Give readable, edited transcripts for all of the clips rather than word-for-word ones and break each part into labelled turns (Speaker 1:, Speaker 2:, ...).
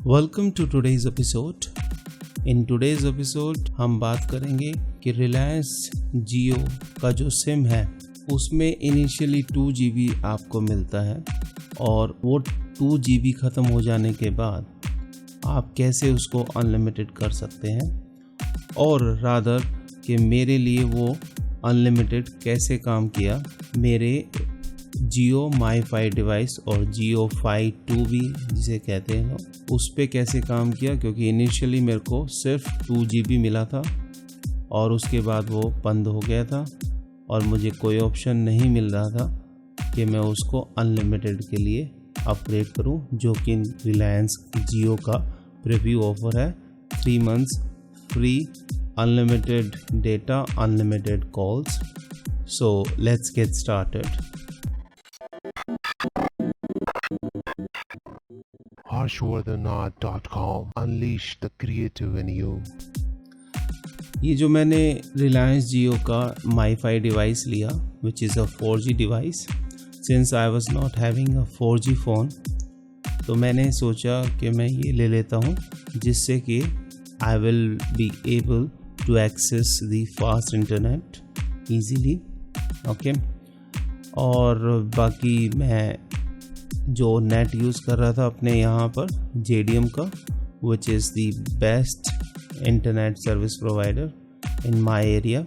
Speaker 1: Welcome to today's episode. In today's episode हम बात करेंगे कि रिलायंस जियो का जो सिम है उसमें इनिशियली 2 GB आपको मिलता है और वो 2 GB ख़त्म हो जाने के बाद आप कैसे उसको अनलिमिटेड कर सकते हैं, और रादर कि मेरे लिए वो अनलिमिटेड कैसे काम किया मेरे जियो माई-फाई डिवाइस और जियो फाई 2 भी जिसे कहते हैं उस पे कैसे काम किया, क्योंकि इनिशियली मेरे को सिर्फ 2 GB मिला था और उसके बाद वो बंद हो गया था और मुझे कोई ऑप्शन नहीं मिल रहा था कि मैं उसको अनलिमिटेड के लिए अपग्रेड करूं, जो कि रिलायंस जियो का प्रीव्यू ऑफर है। 3 months free unlimited data, unlimited calls. So let's get started.
Speaker 2: harshvardhanath.com Unleash the creative in you.
Speaker 1: ये जो मैंने रिलायंस जियो का माई-फाई डिवाइस लिया which is a 4G device, since I was not having a 4G phone, तो मैंने सोचा कि मैं ये ले लेता हूँ जिससे कि I will be able to access the fast internet easily. Okay, और बाकी मैं जो नेट यूज़ कर रहा था अपने यहाँ पर JDM का, which is the best internet service provider in my area,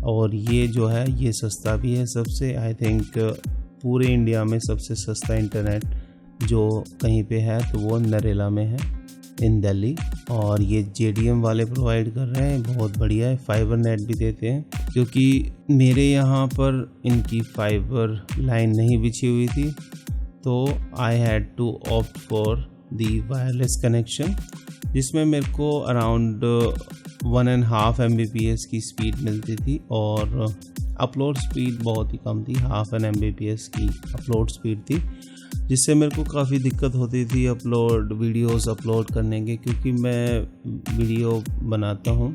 Speaker 1: और ये जो है ये सस्ता भी है सबसे। आई थिंक पूरे इंडिया में सबसे सस्ता इंटरनेट जो कहीं पे है तो वो नरेला में है इन दिल्ली, और ये JDM वाले प्रोवाइड कर रहे हैं, बहुत बढ़िया है। फाइबर नेट भी देते हैं, क्योंकि मेरे यहाँ पर इनकी फाइबर लाइन नहीं बिछी हुई थी तो I had to opt for the wireless connection, जिसमें मेरे को अराउंड 1.5 Mbps की स्पीड मिलती थी और अपलोड स्पीड बहुत ही कम थी, 0.5 Mbps की अपलोड स्पीड थी, जिससे मेरे को काफ़ी दिक्कत होती थी वीडियोस अपलोड करने के, क्योंकि मैं वीडियो बनाता हूँ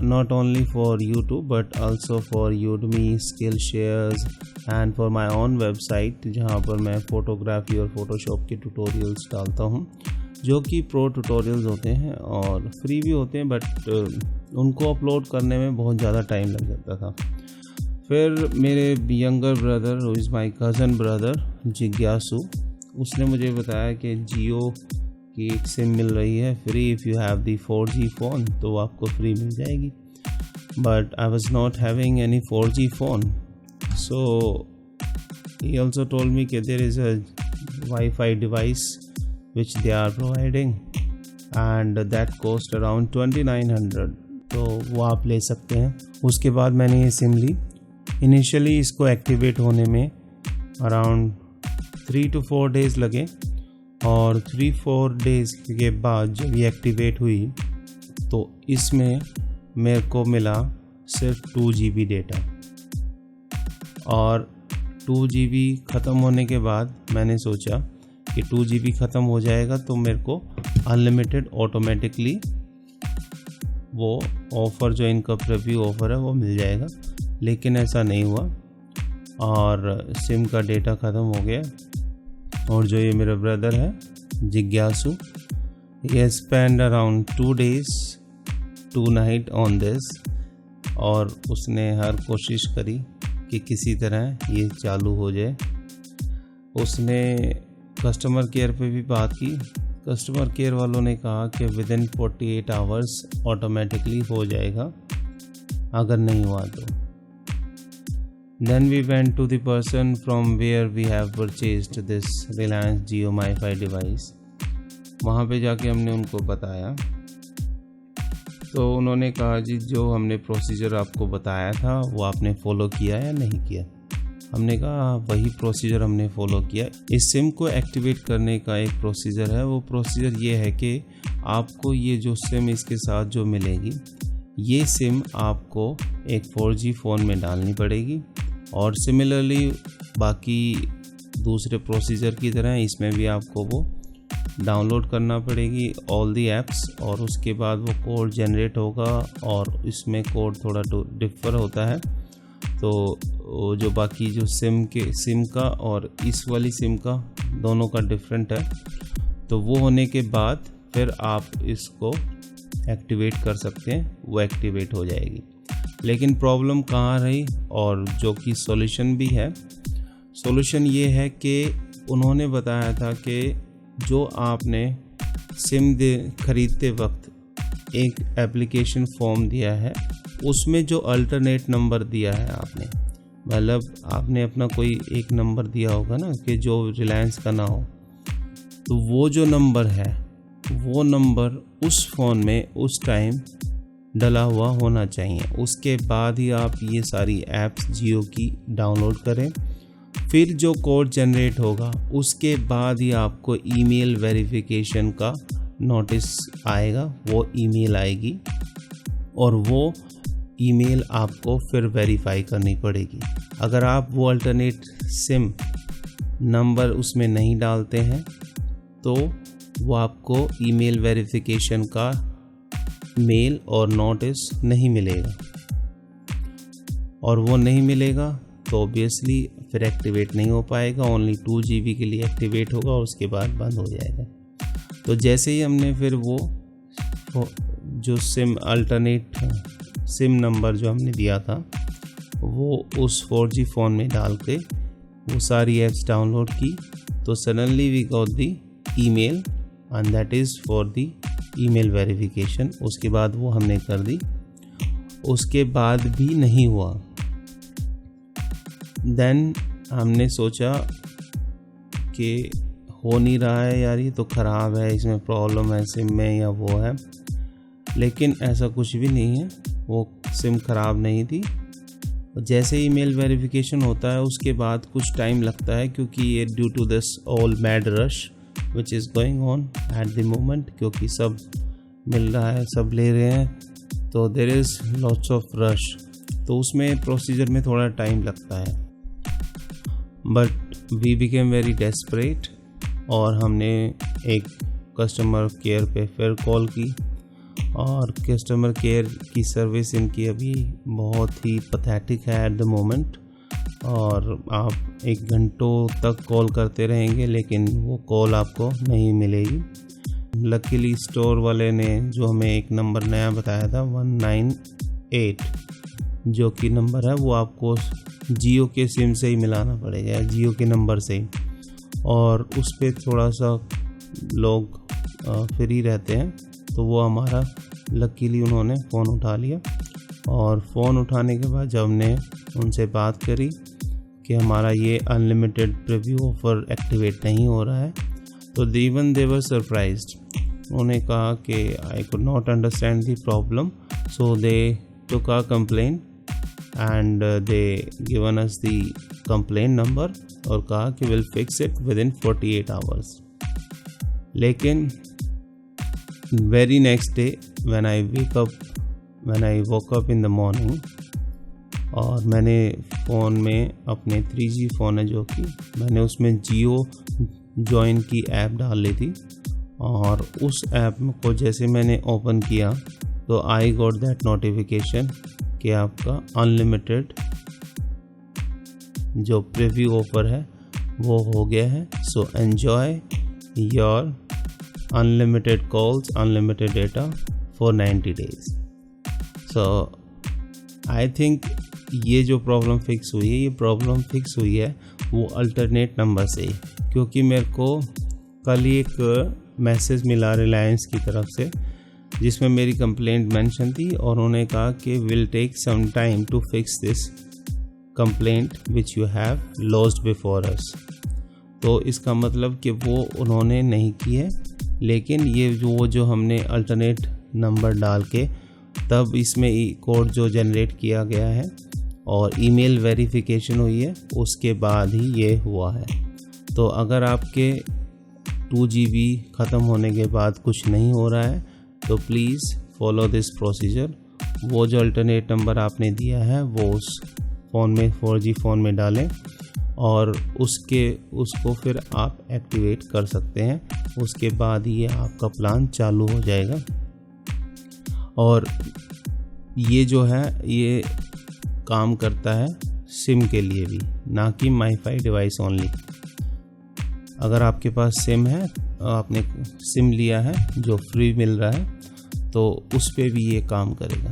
Speaker 1: not only for YouTube but also for Udemy, Skillshares and for my own website, जहाँ पर मैं फोटोग्राफी और फोटोशॉप के ट्यूटोरियल्स डालता हूँ, जो कि प्रो ट्यूटोरियल्स होते हैं और फ्री भी होते हैं, बट उनको अपलोड करने में बहुत ज़्यादा टाइम लग जाता था। फिर मेरे younger brother, who is my cousin brother जिज्ञासु, उसने मुझे बताया कि जियो की एक सिम मिल रही है free, if you have the 4G phone तो आपको फ्री मिल जाएगी। But I was not having any 4G phone, so he also told me कि there is a wifi device which they are providing and that cost around 2900, तो वो आप ले सकते हैं। उसके बाद मैंने ये सिम ली। इनिशियली इसको एक्टिवेट होने में अराउंड 3 to 4 days लगे, और 3-4 days के बाद जब ये एक्टिवेट हुई तो इसमें मेरे को मिला सिर्फ 2 GB डेटा, और 2 GB ख़त्म होने के बाद मैंने सोचा कि 2 GB ख़त्म हो जाएगा तो मेरे को अनलिमिटेड ऑटोमेटिकली वो ऑफ़र जो इनका प्रीव्यू ऑफ़र है वो मिल जाएगा, लेकिन ऐसा नहीं हुआ और सिम का डेटा ख़त्म हो गया। और जो ये मेरा ब्रदर है जिज्ञासु, ये spend around 2 days 2 nights on this, और उसने हर कोशिश करी कि किसी तरह ये चालू हो जाए। उसने कस्टमर केयर पे भी बात की, कस्टमर केयर वालों ने कहा कि विदिन 48 hours ऑटोमेटिकली हो जाएगा, अगर नहीं हुआ तो। Then we went to the person from where we have purchased this Reliance Jio MiFi device. वहाँ पे जाके हमने उनको बताया, तो उन्होंने कहा जी जो हमने प्रोसीजर आपको बताया था वो आपने फॉलो किया या नहीं किया। हमने कहा वही प्रोसीजर हमने फॉलो किया। इस सिम को एक्टिवेट करने का एक प्रोसीजर है, वो प्रोसीजर ये है कि आपको ये जो सिम इसके साथ जो मिलेगी, ये सिम आपको एक 4G फ़ोन में डालनी पड़ेगी, और सिमिलरली बाकी दूसरे प्रोसीजर की तरह इसमें भी आपको वो डाउनलोड करना पड़ेगी ऑल दी एप्स, और उसके बाद वो कोड जनरेट होगा, और इसमें कोड थोड़ा डिफर होता है, तो जो बाकी जो सिम का और इस वाली सिम का दोनों का डिफरेंट है। तो वो होने के बाद फिर आप इसको एक्टिवेट कर सकते हैं, वो एक्टिवेट हो जाएगी। लेकिन प्रॉब्लम कहाँ रही और जो कि सॉल्यूशन भी है, सॉल्यूशन ये है कि उन्होंने बताया था कि जो आपने सिम ख़रीदते वक्त एक एप्लीकेशन फॉर्म दिया है, उसमें जो अल्टरनेट नंबर दिया है आपने, मतलब आपने अपना कोई एक नंबर दिया होगा ना कि जो रिलायंस का ना हो, तो वो जो नंबर है वो नंबर उस फ़ोन में उस टाइम डला हुआ होना चाहिए। उसके बाद ही आप ये सारी ऐप्स जियो की डाउनलोड करें। फिर जो कोड जनरेट होगा उसके बाद ही आपको ईमेल वेरिफिकेशन का नोटिस आएगा, वो ईमेल आएगी और वो ईमेल आपको फिर वेरीफाई करनी पड़ेगी। अगर आप वो अल्टरनेट सिम नंबर उसमें नहीं डालते हैं तो वो आपको ईमेल वेरिफिकेशन का मेल और नोटिस नहीं मिलेगा, और वो नहीं मिलेगा तो ऑब्वियसली फिर एक्टिवेट नहीं हो पाएगा। ओनली 2 GB के लिए एक्टिवेट होगा और उसके बाद बंद हो जाएगा। तो जैसे ही हमने फिर वो जो सिम अल्टरनेट सिम नंबर जो हमने दिया था वो उस 4G फ़ोन में डाल के वो सारी ऐप्स डाउनलोड की, तो suddenly we got the email and that is for the email verification. उसके बाद वो हमने कर दी, उसके बाद भी नहीं हुआ। देन हमने सोचा कि हो नहीं रहा है यार, ये तो ख़राब है, इसमें प्रॉब्लम है सिम में या वो है, लेकिन ऐसा कुछ भी नहीं है, वो सिम ख़राब नहीं थी। जैसे ही ईमेल वेरिफिकेशन होता है उसके बाद कुछ टाइम लगता है, क्योंकि ये due to this all mad rush which is going on at the moment, क्योंकि सब मिल रहा है, सब ले रहे हैं, तो there is lots of rush, तो उसमें प्रोसीजर में थोड़ा टाइम लगता है। But we became very desperate और हमने एक कस्टमर केयर पे फिर कॉल की, और कस्टमर केयर की सर्विस इनकी अभी बहुत ही पैथेटिक है एट द मोमेंट, और आप 1 घंटों तक कॉल करते रहेंगे लेकिन वो कॉल आपको नहीं मिलेगी। लकीली स्टोर वाले ने जो हमें एक नंबर नया बताया था 198 जो कि नंबर है, वो आपको जियो के सिम से ही मिलाना पड़ेगा, जियो के नंबर से ही, और उस पर थोड़ा सा लोग फ्री रहते हैं, तो वो हमारा लकीली उन्होंने फ़ोन उठा लिया। और फ़ोन उठाने के बाद जब हमने उनसे बात करी कि हमारा ये अनलिमिटेड प्रीव्यू ऑफ़र एक्टिवेट नहीं हो रहा है, तो इवन दे वर सरप्राइज्ड। उन्होंने कहा कि I could not understand the problem, so they took a complaint and they given us the complaint number और कहा कि will fix it with in 48 hours. लेकिन very next day when I woke up in the morning, और मैंने phone में अपने 3G phone है जो कि मैंने उसमें जियो जॉइन की ऐप डाल ली थी, और उस ऐप को जैसे मैंने ओपन किया तो आई गॉट दैट नोटिफिकेशन कि आपका अनलिमिटेड जो प्रीव्यू ऑफ़र है वो हो गया है, so enjoy your unlimited calls, unlimited data for 90 days। So I think ये जो प्रॉब्लम फिक्स हुई है, ये प्रॉब्लम फिक्स हुई है वो अल्टरनेट नंबर से ही, क्योंकि मेरे को कल ही एक मैसेज मिला रिलायंस की तरफ से जिसमें मेरी कंप्लेंट मेंशन थी, और उन्होंने कहा कि will take some time to fix this complaint which you have lost before us. तो इसका मतलब कि वो उन्होंने नहीं की है, लेकिन ये जो हमने अल्टरनेट नंबर डाल के तब इसमें कोड जो जनरेट किया गया है और ईमेल वेरिफिकेशन हुई है, उसके बाद ही ये हुआ है। तो अगर आपके 2 GB ख़त्म होने के बाद कुछ नहीं हो रहा है तो प्लीज़ फॉलो दिस प्रोसीजर। वो जो अल्टरनेट नंबर आपने दिया है वो उस फ़ोन में 4G फ़ोन में डालें, और उसको फिर आप एक्टिवेट कर सकते हैं। उसके बाद ये आपका प्लान चालू हो जाएगा। और ये जो है ये काम करता है सिम के लिए भी, ना कि माईफाई डिवाइस ओनली। अगर आपके पास सिम है आपने सिम लिया है जो फ्री मिल रहा है, तो उस पे भी ये काम करेगा।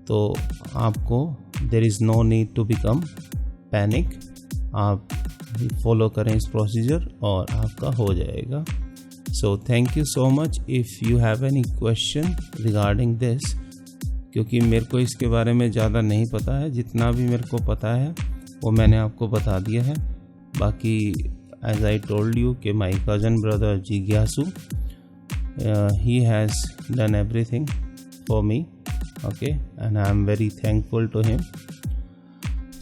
Speaker 1: तो आपको there is no need to become panic, आप फॉलो करें इस प्रोसीजर और आपका हो जाएगा। So thank you so much. If you have any question regarding this, क्योंकि मेरे को इसके बारे में ज़्यादा नहीं पता है, जितना भी मेरे को पता है वो मैंने आपको बता दिया है। बाकी एज आई टोल्ड यू कि माई कज़न ब्रदर जिज्ञासु, he has done everything for me, okay, and I am very thankful to him.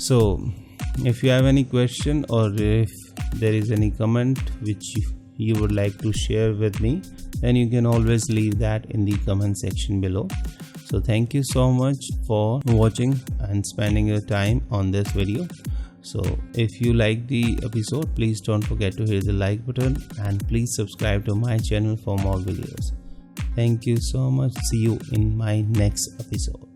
Speaker 1: So if you have any question or if there is any comment which you would like to share with me, then you can always leave that in the comment section below. So thank you so much for watching and spending your time on this video. So if you like the episode, please don't forget to hit the like button and please subscribe to my channel for more videos. Thank you so much. See you in my next episode.